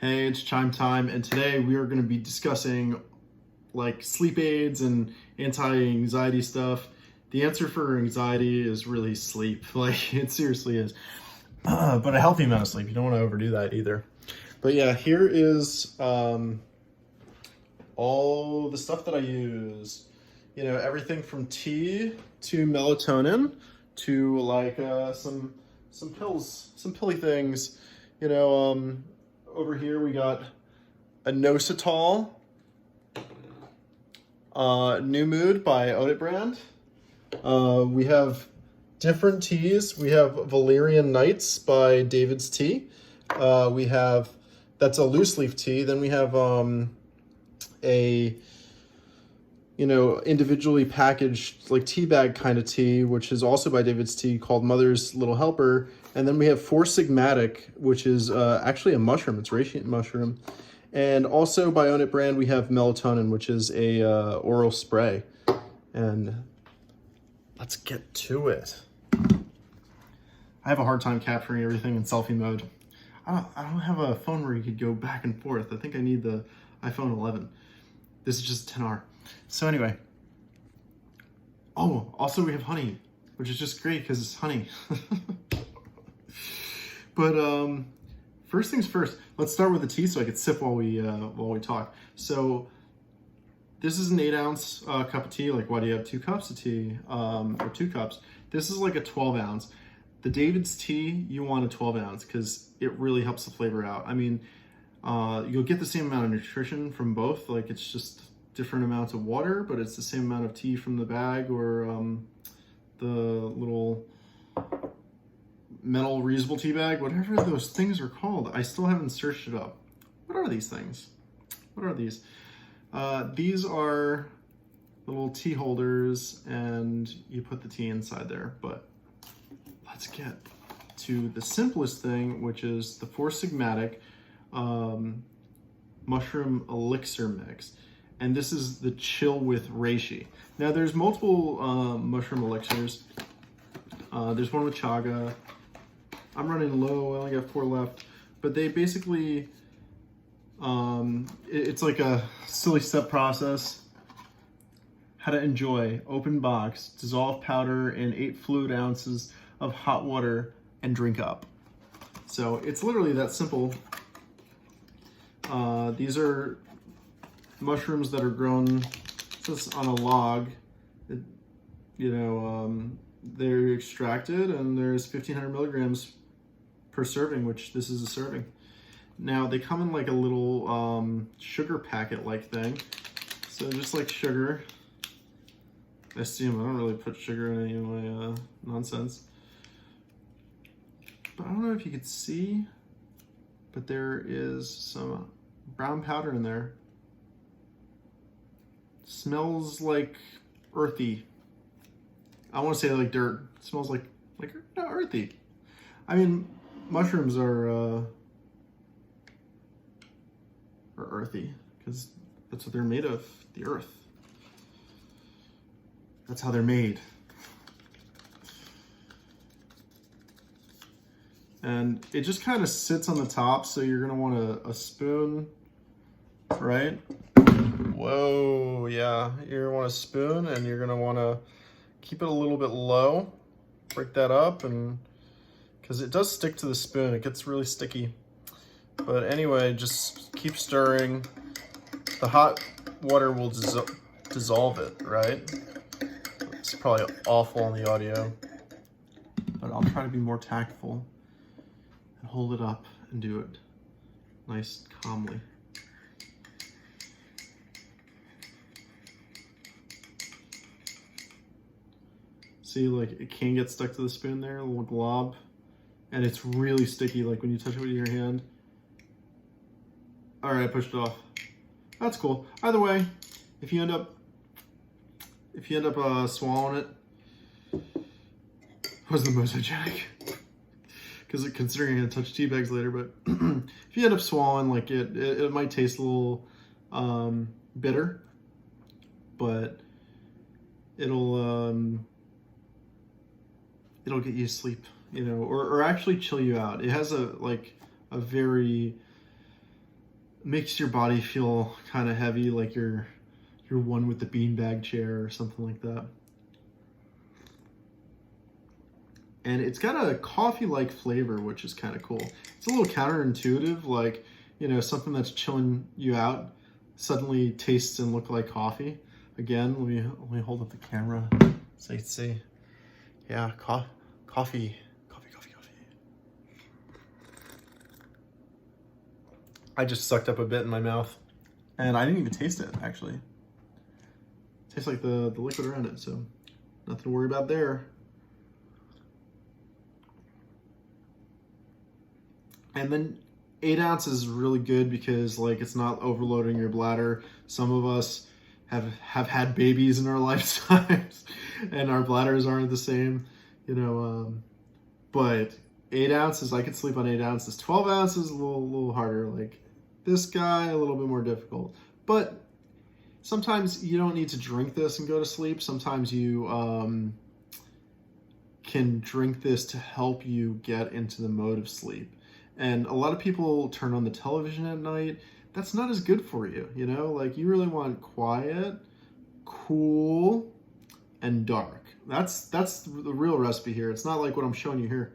Hey, it's chime time, and today we are going to be discussing like sleep aids and anti-anxiety stuff. The answer for anxiety is really sleep. Like, it seriously is. But a healthy amount of sleep. You don't want to overdo that either. But yeah, here is all the stuff that I use. You know, everything from tea to melatonin to like some pills, some pilly things. You know, over here we got a Nositol, New Mood by Ownit brand. We have different teas. We have Valerian Nights by David's Tea. That's a loose leaf tea. Then we have a individually packaged like tea bag kind of tea, which is also by David's Tea, called Mother's Little Helper. And then we have Sigmatic, which is actually a mushroom. It's reishi mushroom. And also by Ownit brand, we have Melatonin, which is a oral spray. And let's get to it. I have a hard time capturing everything in selfie mode. I don't have a phone where you could go back and forth. I think I need the iPhone 11. This is just 10R. So anyway. Oh, also we have honey, which is just great because it's honey. But first things first, let's start with the tea so I can sip while we talk. So this is an 8-ounce cup of tea. Like, why do you have 2 cups of tea or 2 cups? This is like a 12-ounce. The David's Tea, you want a 12-ounce because it really helps the flavor out. I mean, you'll get the same amount of nutrition from both. Like, it's just different amounts of water, but it's the same amount of tea from the bag or the little metal reusable tea bag, whatever those things are called. I still haven't searched it up. What are these things? What are these? These are little tea holders, and you put the tea inside there. But let's get to the simplest thing, which is the Sigmatic mushroom elixir mix. And this is the chill with reishi. Now there's multiple mushroom elixirs. There's one with chaga. I'm running low, I only got 4 left. But they basically, it's like a silly step process. How to enjoy: open box, dissolve powder in 8 fluid ounces of hot water and drink up. So it's literally that simple. These are mushrooms that are grown just on a log. They're extracted, and there's 1,500 milligrams per serving, which this is a serving. Now they come in like a little sugar packet like thing. So just like sugar. I assume I don't really put sugar in any of my nonsense. But I don't know if you could see, but there is some brown powder in there. Smells like earthy. I want to say like dirt. It smells like not earthy. I mean, mushrooms are earthy because that's what they're made of, the earth. That's how they're made. And it just kind of sits on the top, so you're gonna want a spoon, right? Whoa, yeah. You're gonna want a spoon, and you're gonna want to keep it a little bit low. Break that up, and because it does stick to the spoon, it gets really sticky. But anyway, just keep stirring. The hot water will dissolve it, right? It's probably awful on the audio, but I'll try to be more tactful and hold it up and do it nice, calmly. See, like, it can get stuck to the spoon there, a little glob. And it's really sticky, like when you touch it with your hand. All right, I pushed it off. That's cool. Either way, if you end up swallowing it, was the most hygienic. Because considering you're gonna touch tea bags later, but if you end up swallowing, like it might taste a little bitter, but it'll get you to sleep, or actually chill you out. It has a very makes your body feel kind of heavy, like you're one with the beanbag chair or something like that. And it's got a coffee-like flavor, which is kind of cool. It's a little counterintuitive, like, you know, something that's chilling you out suddenly tastes and look like coffee. Again, let me hold up the camera so you can see. Yeah, coffee. I just sucked up a bit in my mouth, and I didn't even taste it, actually. It tastes like the liquid around it, so nothing to worry about there. And then 8 ounces is really good because, like, it's not overloading your bladder. Some of us have had babies in our lifetimes and our bladders aren't the same, you know, but 8 ounces, I could sleep on 8 ounces. 12 ounces, a little harder. Like this guy, a little bit more difficult. But sometimes you don't need to drink this and go to sleep. Sometimes you can drink this to help you get into the mode of sleep. And a lot of people turn on the television at night. That's not as good for you, you know? Like, you really want quiet, cool, and dark. That's the real recipe here. It's not like what I'm showing you here.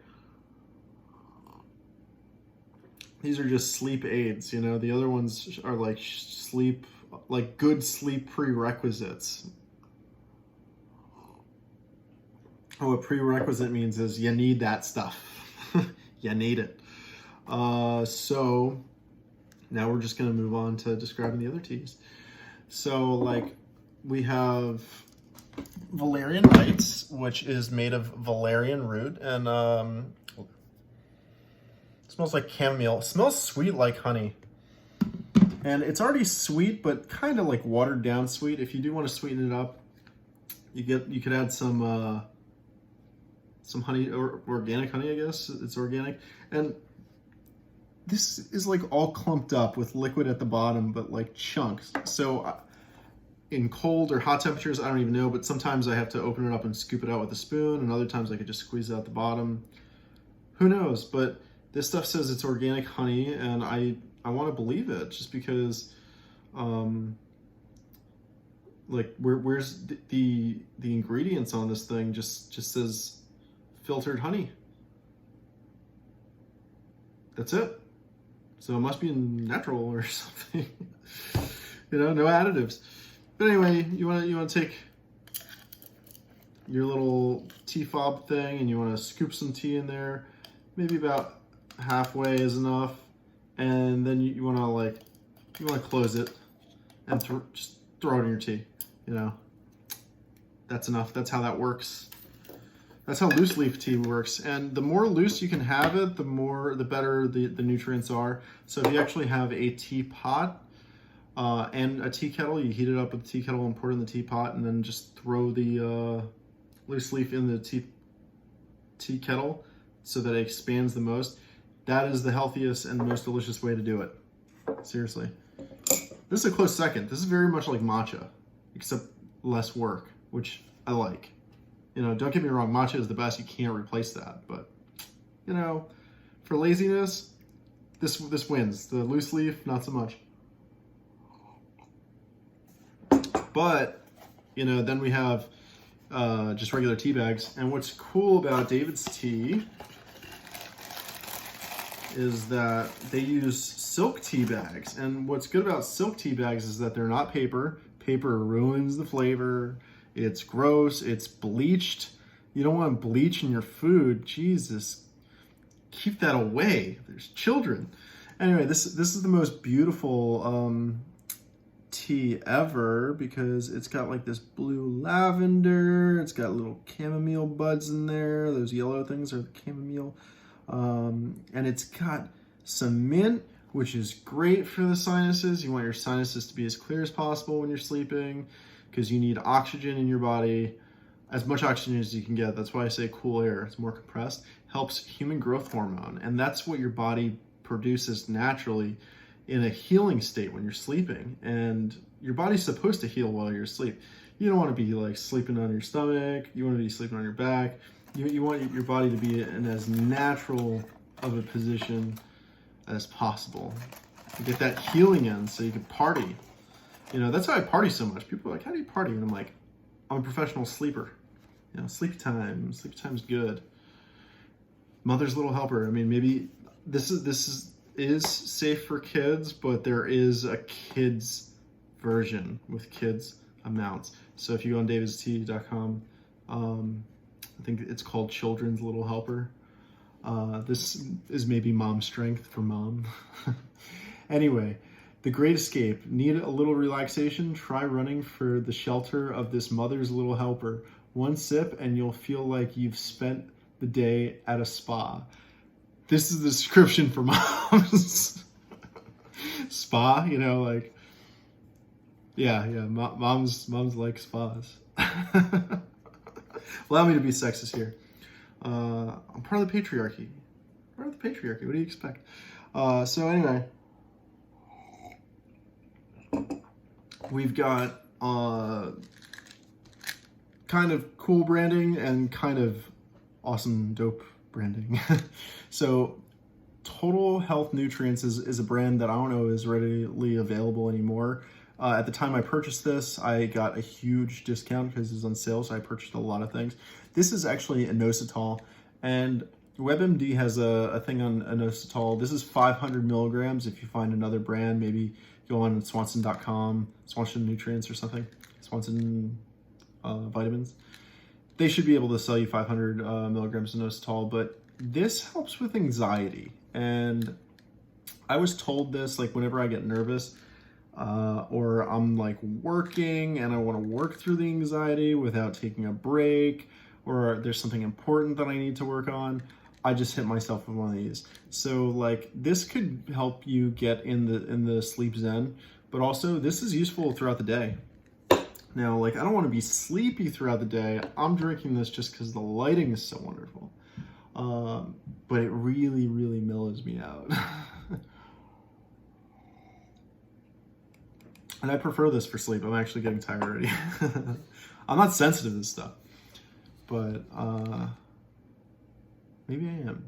These are just sleep aids, you know? The other ones are like sleep, like good sleep prerequisites. And what prerequisite means is you need that stuff. You need it. So now we're just going to move on to describing the other teas. So, like, we have Valerian Bites, which is made of valerian root, and it smells like chamomile. It smells sweet like honey. And it's already sweet, but kind of like watered down sweet. If you do want to sweeten it up, you could add some honey, or organic honey, I guess. It's organic. And this is like all clumped up with liquid at the bottom, but like chunks. So in cold or hot temperatures, I don't even know, but sometimes I have to open it up and scoop it out with a spoon, and other times I could just squeeze it out the bottom. Who knows? But this stuff says it's organic honey, and I want to believe it, just because, like, where's the ingredients on this thing? Just says filtered honey. That's it. So it must be natural or something. You know, no additives. But anyway, you want to take your little tea fob thing and you want to scoop some tea in there. Maybe about halfway is enough. And then you want to close it and just throw it in your tea. You know, that's enough. That's how that works. That's how loose leaf tea works. And the more loose you can have it, the better the nutrients are. So if you actually have a teapot and a tea kettle, you heat it up with the tea kettle and pour it in the teapot, and then just throw the loose leaf in the tea kettle so that it expands the most. That is the healthiest and most delicious way to do it. Seriously. This is a close second. This is very much like matcha, except less work, which I like. You know, don't get me wrong, matcha is the best. You can't replace that. But, you know, for laziness, this wins. The loose leaf, not so much. But, you know, then we have just regular tea bags. And what's cool about David's tea is that they use silk tea bags. And what's good about silk tea bags is that they're not paper. Paper ruins the flavor. It's gross. It's bleached. You don't want bleach in your food. Jesus, keep that away. There's children. Anyway, this is the most beautiful tea ever because it's got like this blue lavender. It's got little chamomile buds in there. Those yellow things are the chamomile. And it's got some mint, which is great for the sinuses. You want your sinuses to be as clear as possible when you're sleeping, because you need oxygen in your body, as much oxygen as you can get. That's why I say cool air. It's more compressed. Helps human growth hormone. And that's what your body produces naturally in a healing state when you're sleeping. And your body's supposed to heal while you're asleep. You don't want to be like sleeping on your stomach. You want to be sleeping on your back. You want your body to be in as natural of a position as possible. to get that healing in so you can party. You know, that's why I party so much. People are like, how do you party? And I'm like, I'm a professional sleeper. You know, sleepy time's good. Mother's Little Helper. I mean, maybe this is safe for kids, but there is a kids version with kids amounts. So if you go on davidstea.com, I think it's called Children's Little Helper. This is maybe Mom Strength for mom. Anyway, the Great Escape. Need a little relaxation? Try running for the shelter of this Mother's Little Helper. One sip and you'll feel like you've spent the day at a spa. This is the description for moms. Spa, you know, like, yeah, moms like spas. Allow me to be sexist here. I'm part of the patriarchy. What do you expect? So anyway, we've got kind of cool branding and kind of awesome dope branding. So Total Health Nutrients is a brand that I don't know is readily available anymore. At the time I purchased this, I got a huge discount because it was on sale, so I purchased a lot of things. This is actually inositol, and WebMD has a thing on inositol. This is 500 milligrams. If you find another brand, maybe go on Swanson.com, Swanson Nutrients or something, Swanson Vitamins. They should be able to sell you 500 milligrams of inositol, but this helps with anxiety. And I was told this, like, whenever I get nervous, or I'm like working and I want to work through the anxiety without taking a break, or there's something important that I need to work on, I just hit myself with one of these. So like this could help you get in the sleep zen, but also this is useful throughout the day. Now, like, I don't want to be sleepy throughout the day. I'm drinking this just because the lighting is so wonderful. But it really, really mellows me out. And I prefer this for sleep. I'm actually getting tired already. I'm not sensitive to this stuff, but maybe I am.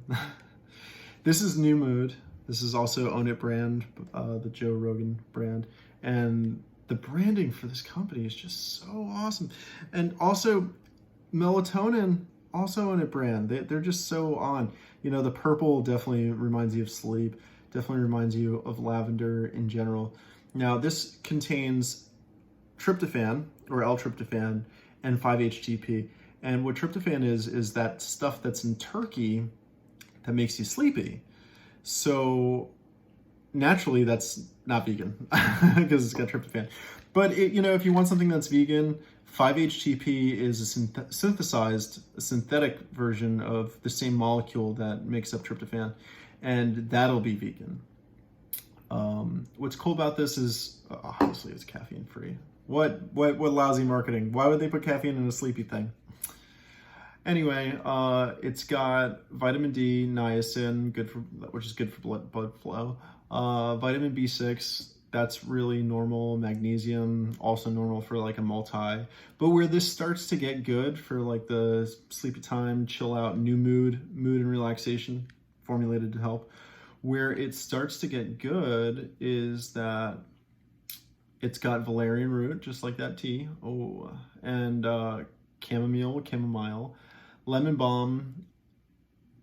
This is New Mood. This is also Own It brand, the Joe Rogan brand. And the branding for this company is just so awesome. And also Melatonin, also Own It brand. They're just so on. You know, the purple definitely reminds you of sleep. Definitely reminds you of lavender in general. Now, this contains tryptophan, or L-tryptophan, and 5-HTP. And what tryptophan is that stuff that's in turkey that makes you sleepy. So naturally, that's not vegan because it's got tryptophan. But you know, if you want something that's vegan, 5-HTP is a synthetic version of the same molecule that makes up tryptophan, and that'll be vegan. What's cool about this is obviously it's caffeine free. What lousy marketing? Why would they put caffeine in a sleepy thing? Anyway, it's got vitamin D, niacin, which is good for blood flow. Vitamin B6, that's really normal. Magnesium, also normal for like a multi. But where this starts to get good for like the sleepy time, chill out, new mood and relaxation, formulated to help. Where it starts to get good is that it's got valerian root, just like that tea. Oh, and chamomile, lemon balm,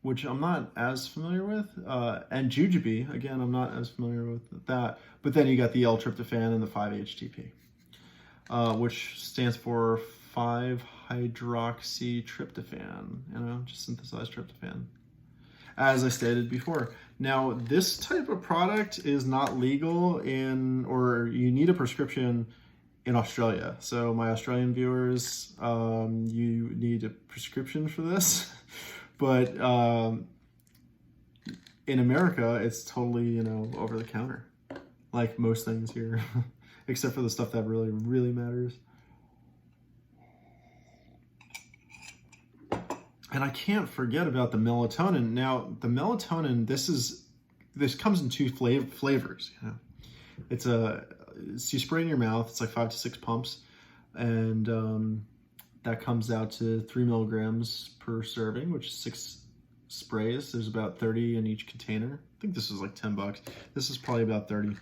which I'm not as familiar with, and jujube. Again, I'm not as familiar with that. But then you got the L-tryptophan and the 5-HTP, which stands for 5-hydroxytryptophan. You know, just synthesized tryptophan, as I stated before. Now, this type of product is not legal or you need a prescription in Australia. So my Australian viewers, you need a prescription for this. But in America, it's totally, you know, over the counter, like most things here, except for the stuff that really, really matters. And I can't forget about the melatonin. Now, the melatonin, this comes in two flavors. You know, it's you spray in your mouth. It's like 5 to 6 pumps, and that comes out to 3 milligrams per serving, which is sprays. There's about 30 in each container. I think this was like 10 bucks. This is probably about 30.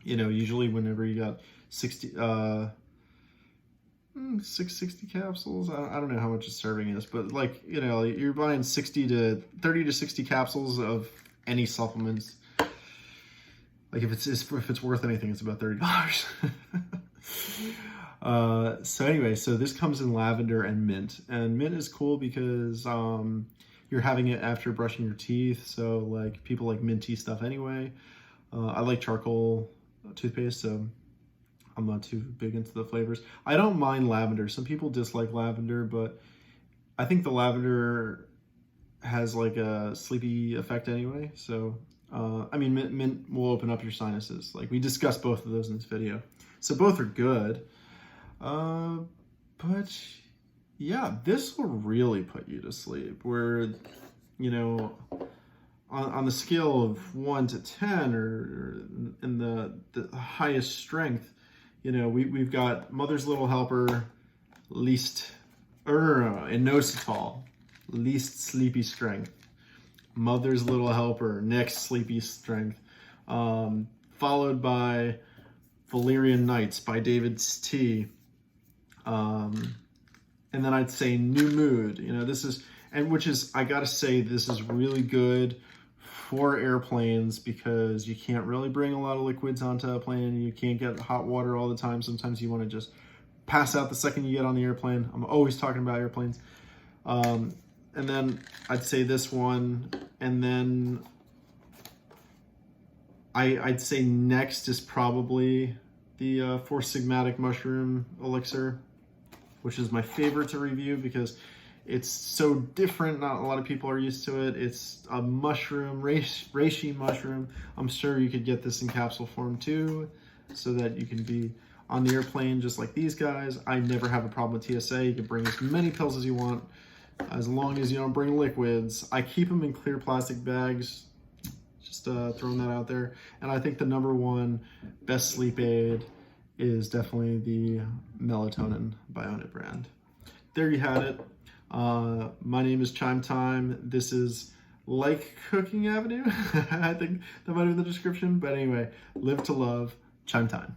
You know, usually whenever you got 660 capsules. I don't know how much a serving is, but like, you know, you're buying 30 to 60 capsules of any supplements. Like if it's worth anything, it's about $30. So anyway, so this comes in lavender and mint, and mint is cool because you're having it after brushing your teeth. So like people like minty stuff anyway. I like charcoal toothpaste, so I'm not too big into the flavors. I don't mind lavender. Some people dislike lavender, but I think the lavender has like a sleepy effect anyway. So, I mean, mint will open up your sinuses. Like we discussed both of those in this video. So both are good. But yeah, this will really put you to sleep where, you know, on the scale of 1 to 10 or in the highest strength, you know, we've got Mother's Little Helper, least, inositol, least sleepy strength. Mother's Little Helper, next sleepy strength. Followed by Valerian Nights by David's Tea. And then I'd say New Mood. You know, this is, and which is, I gotta say, this is really good for airplanes because you can't really bring a lot of liquids onto a plane. You can't get hot water all the time. Sometimes you want to just pass out the second you get on the airplane. I'm always talking about airplanes. And then I'd say this one, and then I'd say next is probably the 4 Sigmatic Mushroom Elixir, which is my favorite to review because it's so different. Not a lot of people are used to it. It's a mushroom, reishi mushroom. I'm sure you could get this in capsule form too, so that you can be on the airplane just like these guys. I never have a problem with TSA. You can bring as many pills as you want, as long as you don't bring liquids. I keep them in clear plastic bags, just throwing that out there. And I think the #1 best sleep aid is definitely the Melatonin by Unit brand. There you had it. My name is Chime Time. This is Like Cooking Avenue. I think that might have been the description. But anyway, live to love. Chime Time.